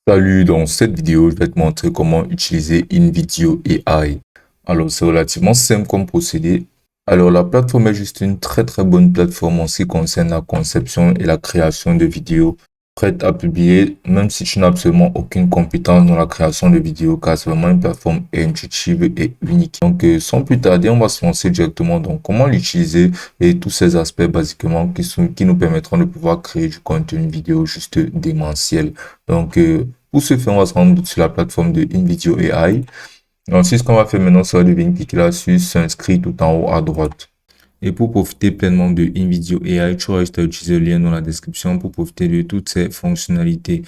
Salut, dans cette vidéo, je vais te montrer comment utiliser InVideo AI. Alors, c'est relativement simple comme procédé. Alors, la plateforme est juste une très bonne plateforme en ce qui concerne la conception et la création de vidéos prêtes à publier, même si tu n'as absolument aucune compétence dans la création de vidéos, car c'est vraiment une plateforme intuitive et unique. Donc, sans plus tarder, on va se lancer directement dans comment l'utiliser et tous ces aspects basiquement qui nous permettront de pouvoir créer du contenu vidéo juste démentiel. Donc, pour ce faire, on va se rendre sur la plateforme de InVideo AI. Ensuite, ce qu'on va faire maintenant, c'est de venir cliquer là-dessus, s'inscrire tout en haut à droite. Et pour profiter pleinement de InVideo AI, tu auras juste à utiliser le lien dans la description pour profiter de toutes ces fonctionnalités.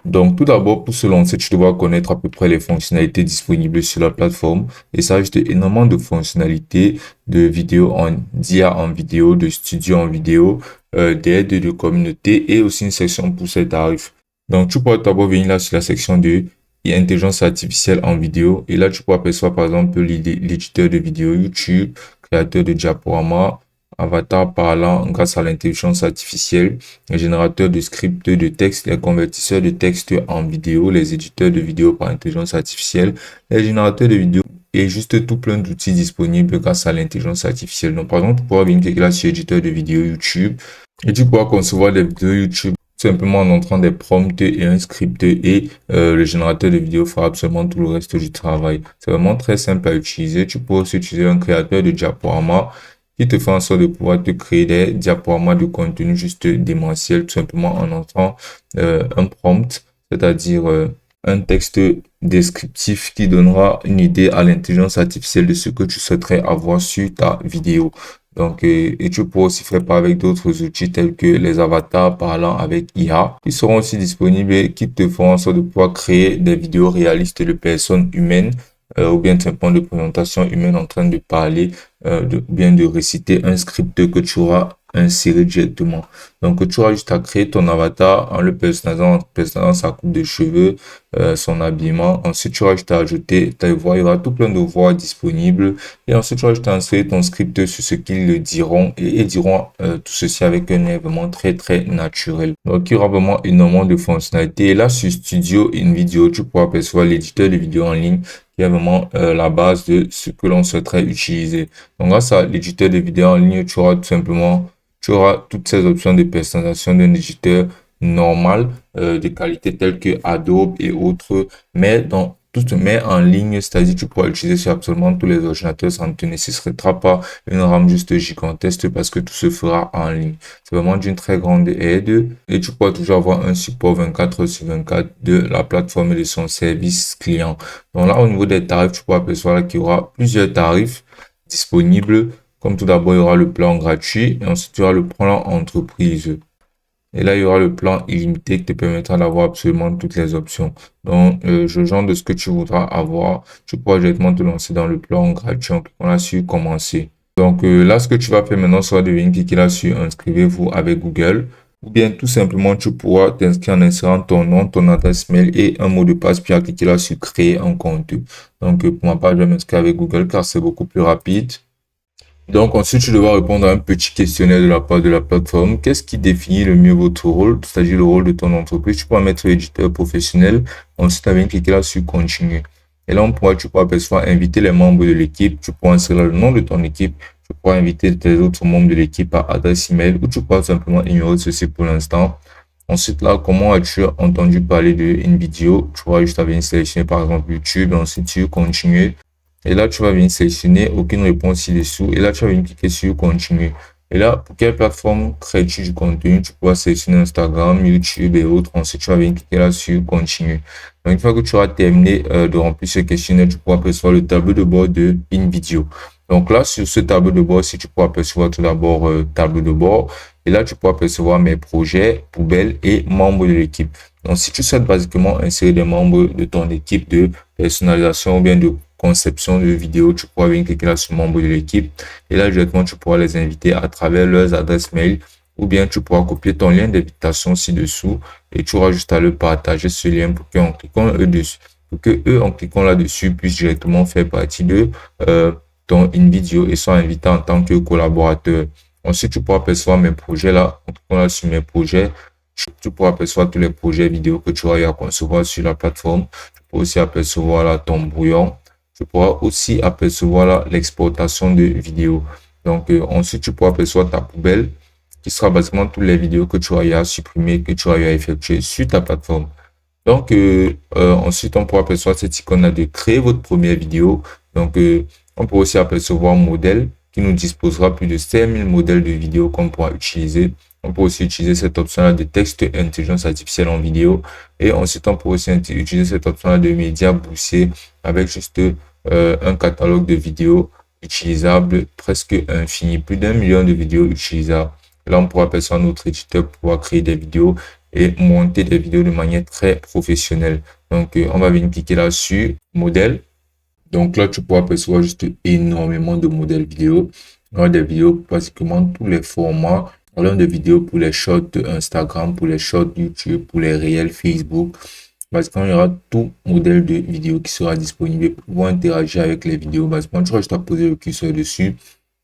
Donc, tout d'abord, pour se lancer, tu devras connaître à peu près les fonctionnalités disponibles sur la plateforme. Et ça a juste énormément de fonctionnalités de vidéo d'IA en vidéo, de studio en vidéo, d'aide de communauté et aussi une section pour ses tarifs. Donc, tu pourras d'abord venir là sur la section de intelligence artificielle en vidéo. Et là, tu pourras apercevoir par exemple l'éditeur de vidéo YouTube, créateur de diaporama, avatar parlant grâce à l'intelligence artificielle, les générateurs de scripts de texte, les convertisseurs de texte en vidéo, les éditeurs de vidéo par intelligence artificielle, les générateurs de vidéo et juste tout plein d'outils disponibles grâce à l'intelligence artificielle. Donc, par exemple, tu pourras venir cliquer là sur éditeur de vidéo YouTube et tu pourras concevoir des vidéos YouTube simplement en entrant des prompts et un script et le générateur de vidéo fera absolument tout le reste du travail. C'est vraiment très simple à utiliser. Tu peux aussi utiliser un créateur de diaporama qui te fait en sorte de pouvoir te créer des diaporamas de contenu juste démentiel, tout simplement en entrant un prompt, c'est-à-dire un texte descriptif qui donnera une idée à l'intelligence artificielle de ce que tu souhaiterais avoir sur ta vidéo. Donc, et tu peux aussi faire part avec d'autres outils tels que les avatars parlant avec IA qui seront aussi disponibles et qui te feront en sorte de pouvoir créer des vidéos réalistes de personnes humaines ou bien simplement de présentation humaine en train de parler, bien de réciter un script que tu auras inséré directement. Donc, tu auras juste à créer ton avatar en le personnalisant sa coupe de cheveux, son habillement. Ensuite, tu auras juste à ajouter ta voix. Il y aura tout plein de voix disponibles. Et ensuite, tu auras juste à insérer ton script sur ce qu'ils le diront et ils diront tout ceci avec un air vraiment très naturel. Donc, il y aura vraiment énormément de fonctionnalités. Et là, sur Studio InVideo, tu pourras percevoir l'éditeur de vidéo en ligne qui est vraiment la base de ce que l'on souhaiterait utiliser. Donc, grâce à l'éditeur de vidéo en ligne, tu auras toutes ces options de personnalisation d'un éditeur normal, de qualité telle que Adobe et autres, mais en ligne, c'est-à-dire tu pourras l'utiliser sur absolument tous les ordinateurs, ça ne te nécessitera pas une RAM juste gigantesque parce que tout se fera en ligne. C'est vraiment d'une très grande aide et tu pourras toujours avoir un support 24/24 de la plateforme et de son service client. Donc là, au niveau des tarifs, tu pourras apercevoir qu'il y aura plusieurs tarifs disponibles. Comme tout d'abord, il y aura le plan gratuit et ensuite il y aura le plan entreprise. Et là, il y aura le plan illimité qui te permettra d'avoir absolument toutes les options. Donc, je genre de ce que tu voudras avoir, tu pourras directement te lancer dans le plan gratuit en cliquant là sur commencer. Donc là, ce que tu vas faire maintenant, sera de venir cliquer là sur inscrivez-vous avec Google. Ou bien tout simplement, tu pourras t'inscrire en insérant ton nom, ton adresse mail et un mot de passe, puis à cliquer là sur créer un compte. Donc pour ma part, je vais m'inscrire avec Google car c'est beaucoup plus rapide. Donc ensuite, tu devras répondre à un petit questionnaire de la part de la plateforme. Qu'est-ce qui définit le mieux votre rôle, c'est-à-dire le rôle de ton entreprise? Tu pourras mettre éditeur professionnel. Ensuite, tu vas cliquer là sur continuer. Et là, tu pourras apercevoir inviter les membres de l'équipe. Tu pourras insérer le nom de ton équipe. Tu pourras inviter les autres membres de l'équipe par adresse email ou tu pourras simplement ignorer ceci pour l'instant. Ensuite, là, comment as-tu entendu parler de InVideo? Tu pourras juste venir sélectionner par exemple YouTube. Ensuite, tu continuer. Et là, tu vas venir sélectionner aucune réponse ci-dessous. Et là, tu vas venir cliquer sur continuer. Et là, pour quelle plateforme crées-tu du contenu? Tu pourras sélectionner Instagram, YouTube et autres. Ensuite, tu vas venir cliquer là sur continuer. Donc, une fois que tu auras terminé de remplir ce questionnaire, tu pourras apercevoir le tableau de bord de InVideo. Donc là, sur ce tableau de bord, si tu pourras apercevoir tout d'abord tableau de bord. Et là, tu pourras apercevoir mes projets, poubelles et membres de l'équipe. Donc, si tu souhaites basiquement insérer des membres de ton équipe de personnalisation ou bien de conception de vidéos, tu pourras venir cliquer là sur membre de l'équipe et là directement tu pourras les inviter à travers leurs adresses mail ou bien tu pourras copier ton lien d'invitation ci-dessous et tu auras juste à le partager ce lien pour qu'en cliquant en cliquant là-dessus puissent directement faire partie de ton InVideo et soient invités en tant que collaborateur. Ensuite, tu pourras percevoir mes projets là, en cliquant là sur mes projets. Tu pourras apercevoir tous les projets vidéo que tu auras eu à concevoir sur la plateforme. Tu pourras aussi apercevoir là ton brouillon. Tu pourras aussi apercevoir là l'exportation de vidéos. Donc, ensuite, tu pourras apercevoir ta poubelle qui sera basiquement toutes les vidéos que tu auras eu à supprimer, que tu auras eu à effectuer sur ta plateforme. Donc, ensuite, on pourra apercevoir cette icône-là de créer votre première vidéo. Donc, on peut aussi apercevoir modèle qui nous disposera plus de 5000 modèles de vidéos qu'on pourra utiliser. On peut aussi utiliser cette option-là de texte intelligence artificielle en vidéo. Et ensuite, on peut aussi utiliser cette option-là de médias boostés avec juste un catalogue de vidéos utilisables presque infini. Plus d'1 million de vidéos utilisables. Là, on pourra apercevoir notre éditeur pour pouvoir créer des vidéos et monter des vidéos de manière très professionnelle. Donc, on va venir cliquer là sur modèle. Donc là, tu pourras apercevoir juste énormément de modèles vidéo. Il y aura des vidéos pour pratiquement tous les formats. Il y aura des vidéos pour les shorts Instagram, pour les shorts YouTube, pour les réels Facebook. Basiquement, il y aura tout modèle de vidéo qui sera disponible pour pouvoir interagir avec les vidéos. Basiquement, tu auras juste à poser le curseur dessus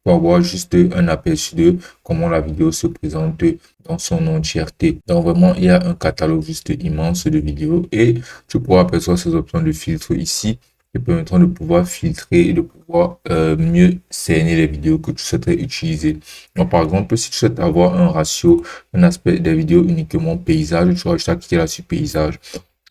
pour avoir juste un aperçu de comment la vidéo se présente dans son entièreté. Donc vraiment, il y a un catalogue juste immense de vidéos et tu pourras apercevoir ces options de filtre ici qui permettront de pouvoir filtrer et de pouvoir mieux cerner les vidéos que tu souhaiterais utiliser. Donc par exemple, si tu souhaites avoir un ratio, un aspect des vidéos uniquement paysage, tu auras juste à cliquer là sur paysage.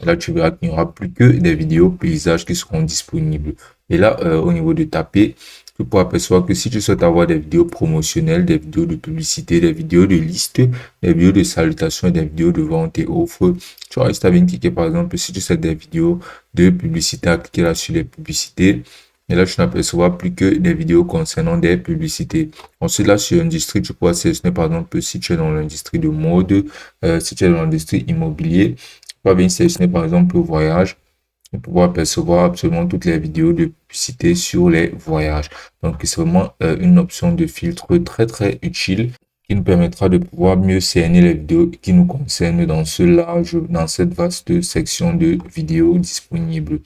Là, tu verras qu'il n'y aura plus que des vidéos paysages qui seront disponibles. Et là, au niveau de taper, tu pourras apercevoir que si tu souhaites avoir des vidéos promotionnelles, des vidéos de publicité, des vidéos de liste, des vidéos de salutations, des vidéos de vente et offres, tu auras juste à venir cliquer par exemple si tu souhaites des vidéos de publicité, à cliquer là sur les publicités. Et là, tu n'apercevras plus que des vidéos concernant des publicités. Ensuite, là, sur industrie, tu pourras sélectionner par exemple si tu es dans l'industrie de mode, si tu es dans l'industrie immobilier. Tu pourras bien sélectionner par exemple le voyage et pouvoir percevoir absolument toutes les vidéos de publicité sur les voyages. Donc, c'est vraiment une option de filtre très, très utile qui nous permettra de pouvoir mieux cerner les vidéos qui nous concernent dans dans cette vaste section de vidéos disponibles.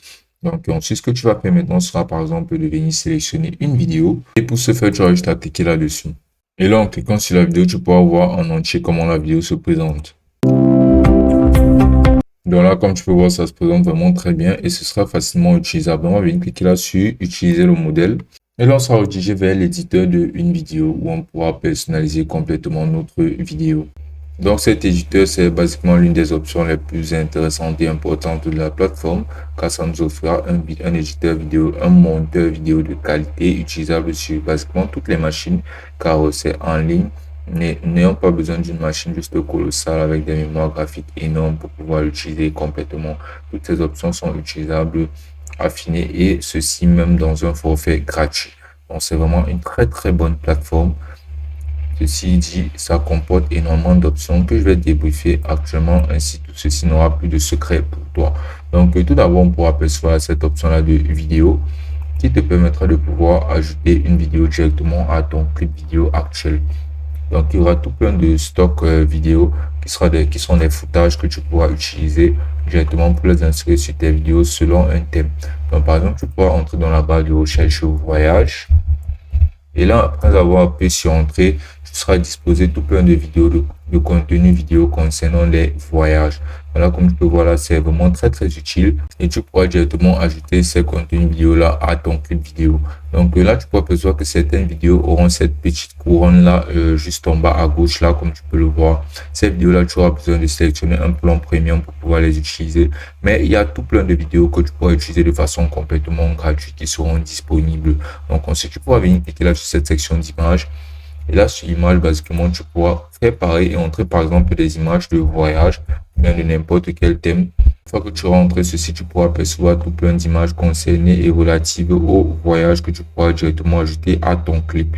Donc, ensuite, ce que tu vas faire maintenant sera par exemple de venir sélectionner une vidéo et pour ce faire, tu auras juste à cliquer là-dessus. Et là, en cliquant sur la vidéo, tu pourras voir en entier comment la vidéo se présente. Donc là, comme tu peux voir, ça se présente vraiment très bien et ce sera facilement utilisable. On va venir cliquer là sur utiliser le modèle. Et là, on sera redirigé vers l'éditeur d'une vidéo où on pourra personnaliser complètement notre vidéo. Donc cet éditeur, c'est basiquement l'une des options les plus intéressantes et importantes de la plateforme car ça nous offrira un éditeur vidéo, un monteur vidéo de qualité utilisable sur basiquement toutes les machines car c'est en ligne. N'ayons pas besoin d'une machine juste colossale avec des mémoires graphiques énormes pour pouvoir l'utiliser complètement. Toutes ces options sont utilisables, affinées et ceci même dans un forfait gratuit. Donc c'est vraiment une très bonne plateforme. Ceci dit, ça comporte énormément d'options que je vais débriefer actuellement, ainsi tout ceci n'aura plus de secret pour toi. Donc tout d'abord, on pourra apercevoir cette option-là de vidéo qui te permettra de pouvoir ajouter une vidéo directement à ton clip vidéo actuel. Donc, il y aura tout plein de stocks vidéo qui sont des foutages que tu pourras utiliser directement pour les insérer sur tes vidéos selon un thème. Donc, par exemple, tu pourras entrer dans la barre de recherche voyage. Et là, après avoir appuyé sur entrée, tu seras disposé tout plein de vidéos, de contenu vidéo concernant les voyages. Voilà, comme tu peux voir là, c'est vraiment très utile et tu pourras directement ajouter ces contenus vidéo là à ton clip vidéo. Donc là, tu pourras percevoir que certaines vidéos auront cette petite couronne là juste en bas à gauche là, comme tu peux le voir. Ces vidéos là, tu auras besoin de sélectionner un plan premium pour pouvoir les utiliser. Mais il y a tout plein de vidéos que tu pourras utiliser de façon complètement gratuite qui seront disponibles. Donc ensuite, tu pourras venir cliquer là sur cette section d'images. Et là, sur l'image, basiquement, tu pourras faire pareil et entrer par exemple des images de voyage, bien de n'importe quel thème. Une fois que tu auras entré ceci, tu pourras percevoir tout plein d'images concernées et relatives au voyage que tu pourras directement ajouter à ton clip.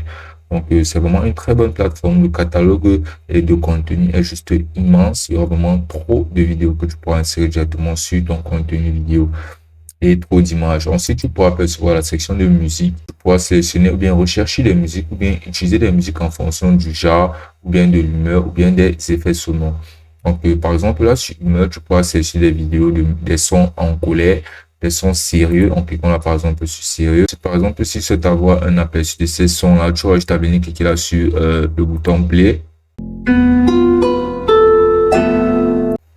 Donc, c'est vraiment une très bonne plateforme. Le catalogue de contenu est juste immense. Il y aura vraiment trop de vidéos que tu pourras insérer directement sur ton contenu vidéo. Et trop d'images. Ensuite, tu pourras apercevoir la section de musique. Tu pourras sélectionner ou bien rechercher des musiques ou bien utiliser des musiques en fonction du genre ou bien de l'humeur ou bien des effets sonores. Donc, par exemple, là, sur humeur, tu pourras sélectionner des vidéos, des sons en colère, des sons sérieux, en cliquant là, par exemple, sur sérieux. Par exemple, si tu souhaites avoir un aperçu de ces sons-là, tu auras juste à venir cliquer là sur le bouton play.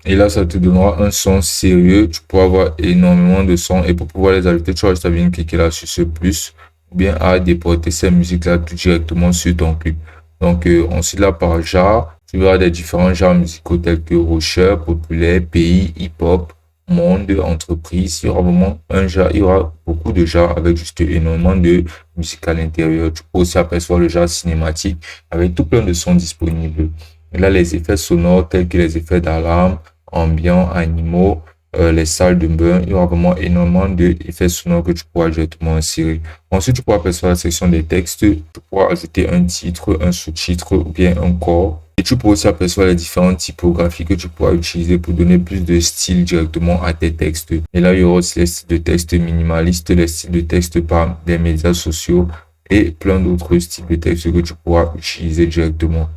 Et là, ça te donnera un son sérieux. Tu pourras avoir énormément de sons. Et pour pouvoir les ajouter, tu vas juste à venir cliquer là sur ce plus. Ou bien à déporter ces musiques-là tout directement sur ton clip. Donc, ensuite, là, par genre, tu verras des différents genres musicaux tels que rocher, populaire, pays, hip-hop, monde, entreprise. Il y aura vraiment un genre, il y aura beaucoup de genres avec juste énormément de musique à l'intérieur. Tu peux aussi apercevoir le genre cinématique avec tout plein de sons disponibles. Et là, les effets sonores tels que les effets d'alarme, ambiants, animaux, les salles de bain, il y aura vraiment énormément d'effets sonores que tu pourras directement insérer. Ensuite, tu pourras apercevoir la section des textes, tu pourras ajouter un titre, un sous-titre ou bien un corps. Et tu pourras aussi apercevoir les différentes typographies que tu pourras utiliser pour donner plus de style directement à tes textes. Et là, il y aura aussi les styles de texte minimalistes, les styles de texte par des médias sociaux et plein d'autres styles de texte que tu pourras utiliser directement.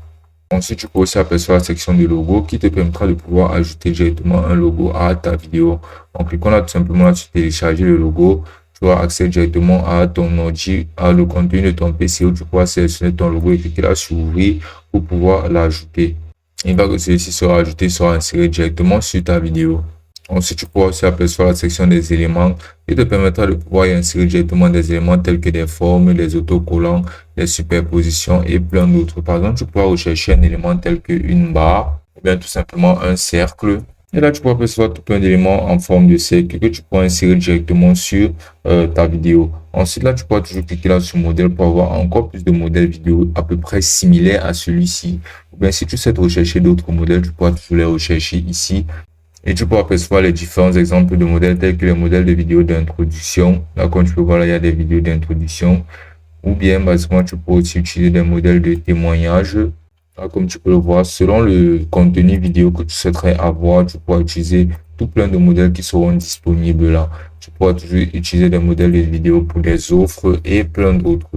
Ensuite, tu peux aussi apercevoir la section de logo qui te permettra de pouvoir ajouter directement un logo à ta vidéo. En cliquant là tout simplement là sur télécharger le logo, tu auras accès directement à ton ordi, à le contenu de ton PC où tu pourras sélectionner ton logo et cliquer là sur ouvrir pour pouvoir l'ajouter. Une fois que celui-ci sera ajouté, il sera inséré directement sur ta vidéo. Ensuite, tu pourras aussi apercevoir la section des éléments qui te permettra de pouvoir y insérer directement des éléments tels que des formes, des autocollants, des superpositions et plein d'autres. Par exemple, tu pourras rechercher un élément tel qu'une barre ou bien tout simplement un cercle. Et là, tu pourras apercevoir tout plein d'éléments en forme de cercle que tu pourras insérer directement sur ta vidéo. Ensuite, là, tu pourras toujours cliquer là sur modèle pour avoir encore plus de modèles vidéo à peu près similaires à celui-ci. Ou bien, si tu souhaites rechercher d'autres modèles, tu pourras toujours les rechercher ici. Et tu pourras apercevoir les différents exemples de modèles tels que les modèles de vidéos d'introduction. Là, comme tu peux voir, là, il y a des vidéos d'introduction. Ou bien, basiquement, tu peux aussi utiliser des modèles de témoignage. Là, comme tu peux le voir, selon le contenu vidéo que tu souhaiterais avoir, tu pourras utiliser tout plein de modèles qui seront disponibles là. Tu pourras toujours utiliser des modèles de vidéos pour des offres et plein d'autres.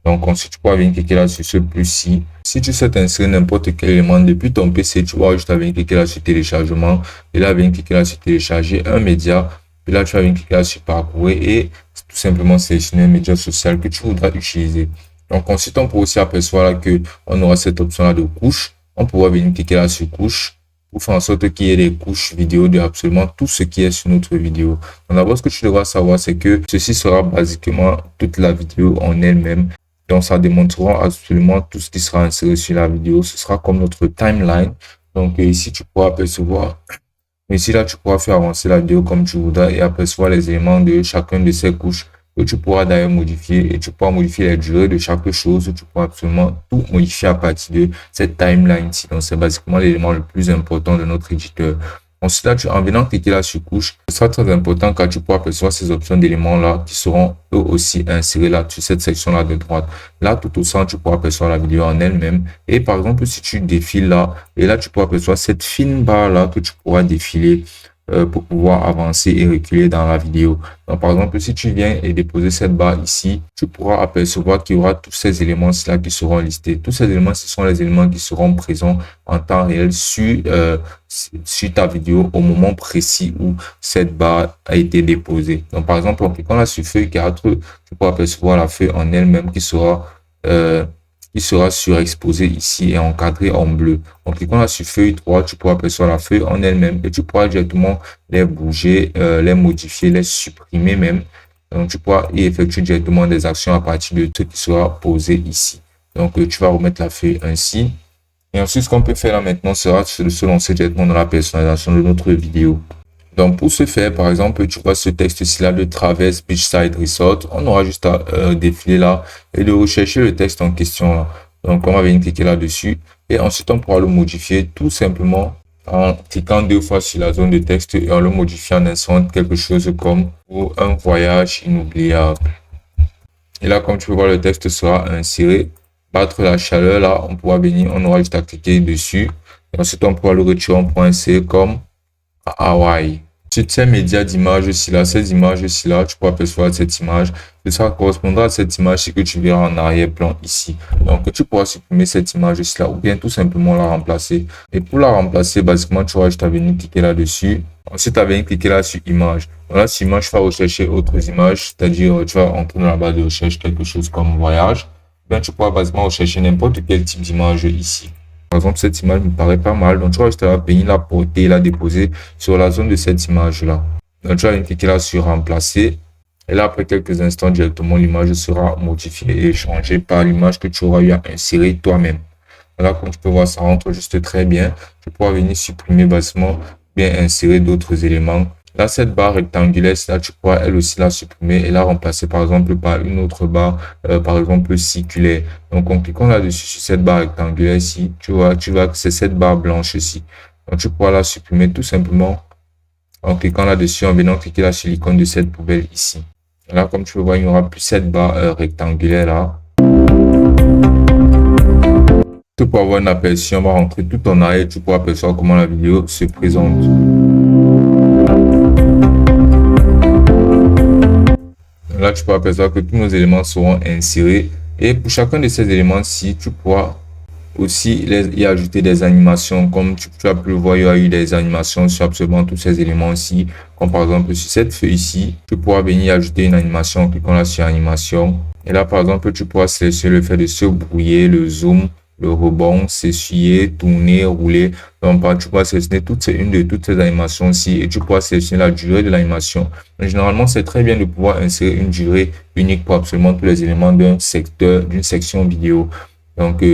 Donc, ensuite, tu pourras venir cliquer là sur ce plus-ci. Si tu souhaites insérer n'importe quel élément depuis ton PC, tu vas juste venir cliquer là sur téléchargement. Et là, venir cliquer là sur télécharger un média. Puis là, tu vas venir cliquer là sur parcourir et tout simplement sélectionner un média social que tu voudras utiliser. Donc, ensuite, on peut aussi apercevoir là que on aura cette option là de couche. On pourra venir cliquer là sur couche pour faire en sorte qu'il y ait des couches vidéo de absolument tout ce qui est sur notre vidéo. Donc, d'abord, ce que tu devras savoir, c'est que ceci sera basiquement toute la vidéo en elle-même. Donc, ça démontrera absolument tout ce qui sera inséré sur la vidéo. Ce sera comme notre timeline. Donc, ici, tu pourras apercevoir. Ici, là, tu pourras faire avancer la vidéo comme tu voudras et apercevoir les éléments de chacune de ces couches que tu pourras d'ailleurs modifier et tu pourras modifier les durées de chaque chose. Tu pourras absolument tout modifier à partir de cette timeline-ci. Donc, c'est basiquement l'élément le plus important de notre éditeur. Ensuite, là, en venant cliquer là sur couche, ce sera très important car tu pourras apercevoir ces options d'éléments-là qui seront eux aussi insérés là sur cette section-là de droite. Là, tout au centre, tu pourras apercevoir la vidéo en elle-même. Et par exemple, si tu défiles là, et là, tu pourras apercevoir cette fine barre-là que tu pourras défiler pour pouvoir avancer et reculer dans la vidéo. Donc, par exemple, si tu viens et déposer cette barre ici, tu pourras apercevoir qu'il y aura tous ces éléments-là qui seront listés. Tous ces éléments, ce sont les éléments qui seront présents en temps réel sur ta vidéo au moment précis où cette barre a été déposée. Donc, par exemple, en cliquant là sur feuille 4, tu pourras apercevoir la feuille en elle-même qui sera surexposée ici et encadrée en bleu. En cliquant là sur feuille 3, tu pourras apercevoir la feuille en elle-même et tu pourras directement les bouger, les modifier, les supprimer même. Donc, tu pourras y effectuer directement des actions à partir de ce qui sera posé ici. Donc, tu vas remettre la feuille ainsi. Et ensuite, ce qu'on peut faire là maintenant sera de se lancer directement dans la personnalisation de notre vidéo. Donc, pour ce faire, par exemple, tu vois ce texte-ci là de Traverse Beachside Resort. On aura juste à défiler là et de rechercher le texte en question là. Donc, on va venir cliquer là-dessus et ensuite, on pourra le modifier tout simplement en cliquant 2 fois sur la zone de texte et en le modifiant en insérant quelque chose comme pour un voyage inoubliable. Et là, comme tu peux voir, le texte sera inséré. Battre la chaleur, là, on pourra venir, on aura juste à cliquer dessus. Et ensuite, on pourra le retirer, on pourra insérer comme Hawaï. Sur ces médias d'images ci là, ces images ci là, tu pourras apercevoir cette image. Et ça correspondra à cette image que tu verras en arrière-plan ici. Donc, tu pourras supprimer cette image ci là ou bien tout simplement la remplacer. Et pour la remplacer, basiquement, tu auras juste à venir cliquer là-dessus. Ensuite, tu vas venir cliquer là sur image. Donc là, sur image, tu vas rechercher autres images, c'est-à-dire tu vas entrer dans la barre de recherche quelque chose comme voyage. Bien, tu pourras basiquement rechercher n'importe quel type d'image ici. Par exemple, cette image me paraît pas mal. Donc, tu vas juste venir la porter et la déposer sur la zone de cette image-là. Donc, tu vas venir cliquer là sur remplacer. Et là, après quelques instants, directement, l'image sera modifiée et changée par l'image que tu auras eu à insérer toi-même. Voilà, comme tu peux voir, ça rentre juste très bien. Tu pourras venir supprimer basiquement, bien insérer d'autres éléments. Là, cette barre rectangulaire, là, tu pourras elle aussi la supprimer et la remplacer par exemple par une autre barre, par exemple circulaire. Donc, en cliquant là-dessus sur cette barre rectangulaire ici, tu vois, c'est cette barre blanche ici. Donc, tu pourras la supprimer tout simplement en cliquant là-dessus, en venant cliquer là sur l'icône de cette poubelle ici. Là, comme tu peux voir, il n'y aura plus cette barre rectangulaire là. Pour avoir un aperçu, on va rentrer tout en arrière, tu pourras apercevoir comment la vidéo se présente. Là, tu peux apercevoir que tous nos éléments seront insérés. Et pour chacun de ces éléments-ci, tu pourras aussi y ajouter des animations. Comme tu as pu le voir, il y a eu des animations sur absolument tous ces éléments-ci. Comme par exemple sur cette feuille-ci, tu pourras venir y ajouter une animation en cliquant là sur animation. Et là, par exemple, tu pourras sélectionner le fait de se brouiller, le zoom, le rebond, s'essuyer, tourner, rouler. Donc, tu pourras sélectionner une de toutes ces animations-ci et tu pourras sélectionner la durée de l'animation. Généralement, c'est très bien de pouvoir insérer une durée unique pour absolument tous les éléments d'un secteur, d'une section vidéo. Donc,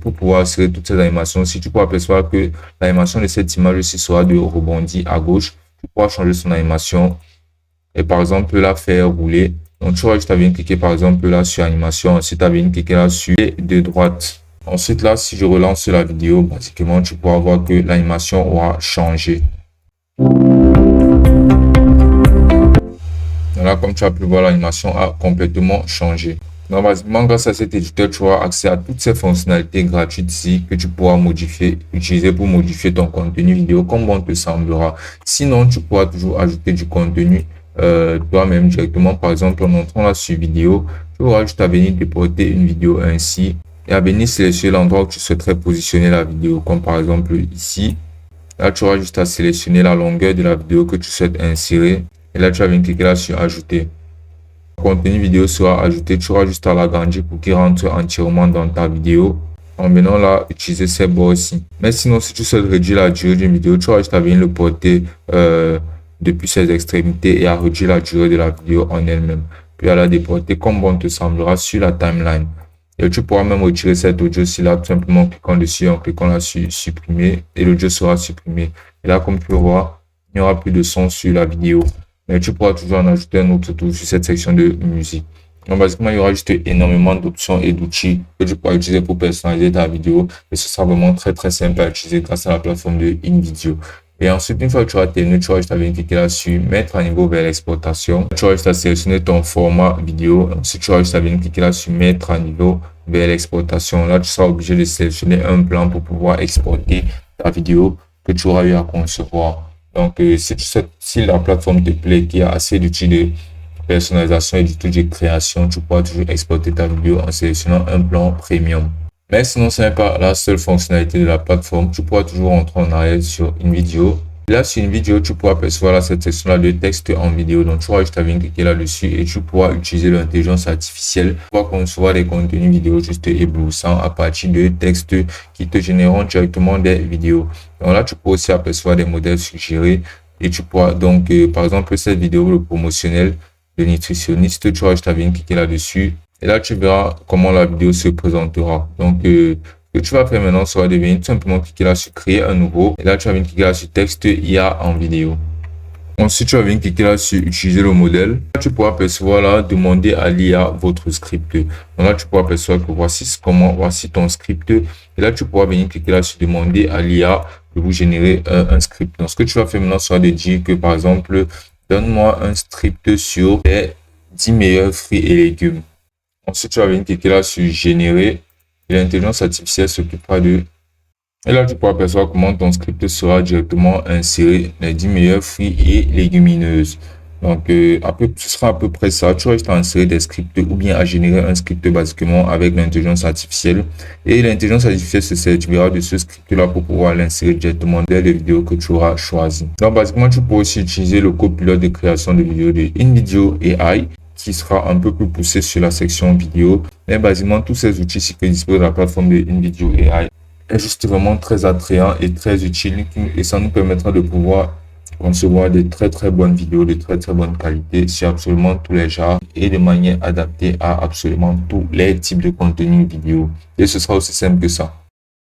pour pouvoir insérer toutes ces animations, si tu pourras apercevoir que l'animation de cette image aussi sera de rebondi à gauche, tu pourras changer son animation et par exemple la faire rouler. Donc, tu auras juste à venir cliquer par exemple là sur animation, ensuite à venir cliquer là sur de droite. Ensuite, là, si je relance la vidéo, pratiquement, tu pourras voir que l'animation aura changé. Là, comme tu as pu voir, l'animation a complètement changé. Donc, basiquement, grâce à cet éditeur, tu auras accès à toutes ces fonctionnalités gratuites ici que tu pourras utiliser pour modifier ton contenu vidéo comme bon te semblera. Sinon, tu pourras toujours ajouter du contenu toi-même directement. Par exemple, en entrant là sur vidéo, tu auras juste à venir déporter une vidéo ainsi et à venir sélectionner l'endroit où tu souhaiterais positionner la vidéo, comme par exemple ici. Là, tu auras juste à sélectionner la longueur de la vidéo que tu souhaites insérer. Et là, tu vas venir cliquer là sur ajouter. Le contenu vidéo sera ajouté. Tu auras juste à l'agrandir pour qu'il rentre entièrement dans ta vidéo. En venant là, utiliser ces bords ici. Mais sinon, si tu souhaites réduire la durée d'une vidéo, tu auras juste à venir le porter depuis ses extrémités et à réduire la durée de la vidéo en elle-même. Puis à la déporter comme bon te semblera sur la timeline. Et tu pourras même retirer cet audio-ci là, tout simplement en cliquant dessus, en cliquant là sur supprimer et l'audio sera supprimé. Et là, comme tu peux voir, il n'y aura plus de son sur la vidéo. Mais tu pourras toujours en ajouter un autre tour sur cette section de musique. Donc, basiquement, il y aura juste énormément d'options et d'outils que tu pourras utiliser pour personnaliser ta vidéo. Et ce sera vraiment très, très simple à utiliser grâce à la plateforme de InVideo. Et ensuite, une fois que tu auras terminé, tu auras juste à venir cliquer là-dessus, mettre à niveau vers l'exportation. Tu auras juste à sélectionner ton format vidéo. Ensuite, tu auras juste à venir cliquer là-dessus, mettre à niveau vers l'exportation. Là, tu seras obligé de sélectionner un plan pour pouvoir exporter ta vidéo que tu auras eu à concevoir. Donc, si la plateforme te plaît, qu'il y a assez d'outils de personnalisation et d'outils de création, tu pourras toujours exporter ta vidéo en sélectionnant un plan premium. Mais sinon, ce n'est pas la seule fonctionnalité de la plateforme. Tu pourras toujours rentrer en arrière sur une vidéo. Là, sur une vidéo, tu pourras percevoir cette section-là de texte en vidéo. Donc, tu auras juste à venir cliquer là-dessus et tu pourras utiliser l'intelligence artificielle pour concevoir des contenus vidéo juste éblouissants à partir de textes qui te généreront directement des vidéos. Donc là, tu pourras aussi apercevoir des modèles suggérés et tu pourras donc, par exemple, cette vidéo, le promotionnel de nutritionniste, tu auras juste à venir cliquer là-dessus. Et là, tu verras comment la vidéo se présentera. Donc, ce que tu vas faire maintenant sera de venir tout simplement cliquer là sur créer un nouveau. Et là, tu vas venir cliquer là sur texte IA en vidéo. Ensuite, tu vas venir cliquer là sur utiliser le modèle. Là, tu pourras percevoir là, demander à l'IA votre script. Donc là, tu pourras percevoir que voici ton script. Et là, tu pourras venir cliquer là sur demander à l'IA de vous générer un script. Donc, ce que tu vas faire maintenant sera de dire que par exemple, donne-moi un script sur les 10 meilleurs fruits et légumes. Ensuite, tu vas venir cliquer là sur générer et l'intelligence artificielle s'occupera de. Et là, tu pourras percevoir comment ton script sera directement inséré les 10 meilleurs fruits et légumineuses. Donc, ce sera à peu près ça. Tu auras juste à insérer des scripts ou bien à générer un script basiquement avec l'intelligence artificielle. Et l'intelligence artificielle se servira de ce script-là pour pouvoir l'insérer directement dans les vidéos que tu auras choisies. Donc, basiquement, tu pourras aussi utiliser le copilote de création de vidéos de InVideo AI, qui sera un peu plus poussé sur la section vidéo. Mais basiquement, tous ces outils qui dispose de la plateforme de InVideo AI est juste vraiment très attrayant et très utile et ça nous permettra de pouvoir concevoir de très très bonnes vidéos de très très bonne qualité sur absolument tous les genres et de manière adaptée à absolument tous les types de contenu vidéo. Et ce sera aussi simple que ça.